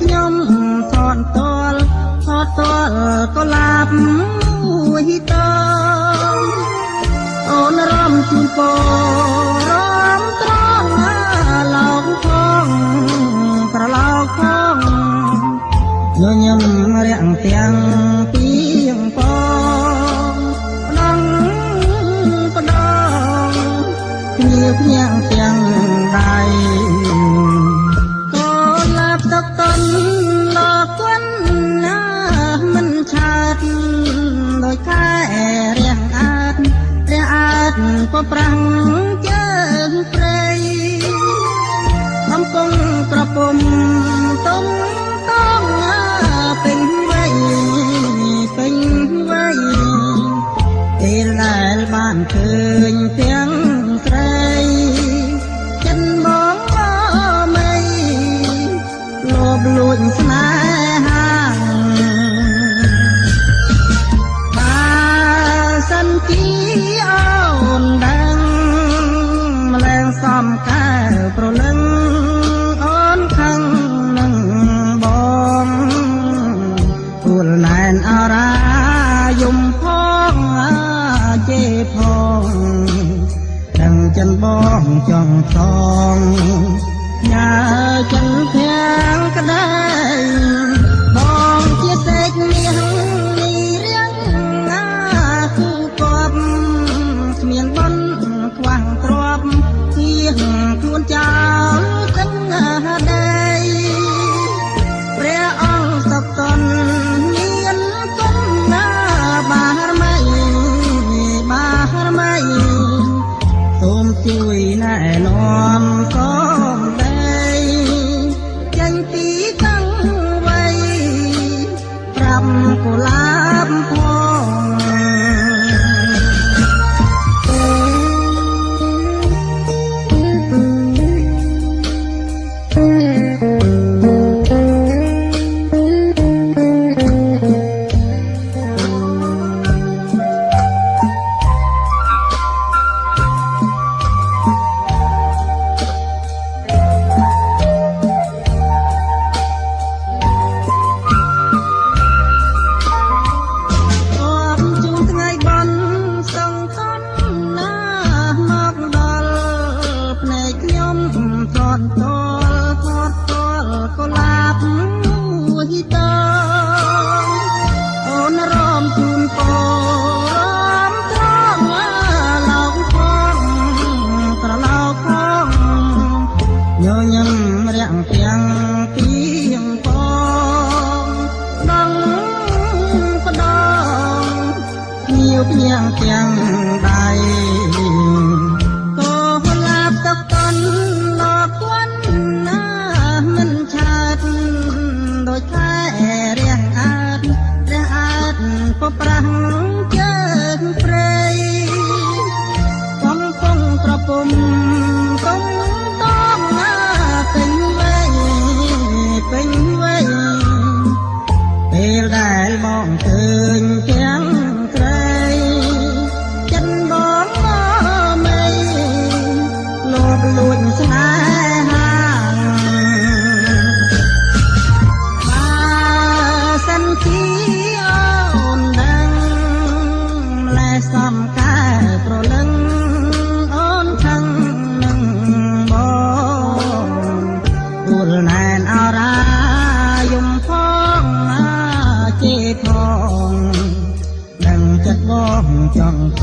ខ្ញុំថតទាល់ក៏ឡាប់មួយតអូនរំជូនពររំត្រង់លោកផងប្រឡោកផងញញឹមរាំងទាំងពីងពងផ្ដងគ្នាទាំងដៃក៏ឡាប់ទឹកតន់លោកគុណណាមិនឆាតដោយខែរាំងអាតក៏ប្រាំងជើងព្រៃកំពុងក្រពុំទុំតងពេញវ័យពេលដែលបានឃើញទាំងស្រីចិនមកមីលោបលួចស្នេហាសិនជាអូនដឹងម្លែងសំកែវប្រលឹងអូនខឹងនឹងបងពួលណែនអរាយំផងជេផងដឹងចិនបងចង់សងញ៉ាចិនភាំងក្ដីបងជាសេចមាសរៀងណាគូគប់គ្មានបនខ្វះទ្របជាខ្លួនចោលទាំងដីព្រះអង្គសកតនមានគុណណាបារមីសូមជួយណែនាំសូមដីចេញពីតាំងវ័យប្រាប់កុលាបផងក៏ឡាប់មួយតអូនរំជូនពររំត្រង់លោកផងប្រឡោកផងញញឹមរាំងទាំងពីងពងដងគ្នាទាំងដៃក៏ឡាប់ទឹកតន់លោកគុណមិនឆាតដោយខែរាំងអាតក៏ប្រាំងជើងព្រៃកំពុងក្រពុំទុំតងពេញវ័យពេលដែលបងឃើញទាំងស្រីចិនបងមីលោបលួចស្នេហាសិនជាអូនដឹងម្លែសំកែប្រលឹងអូនខឹងនឹងបងពួលណែនអរាយំផងជេផងដឹងចិត្តបងចង់ស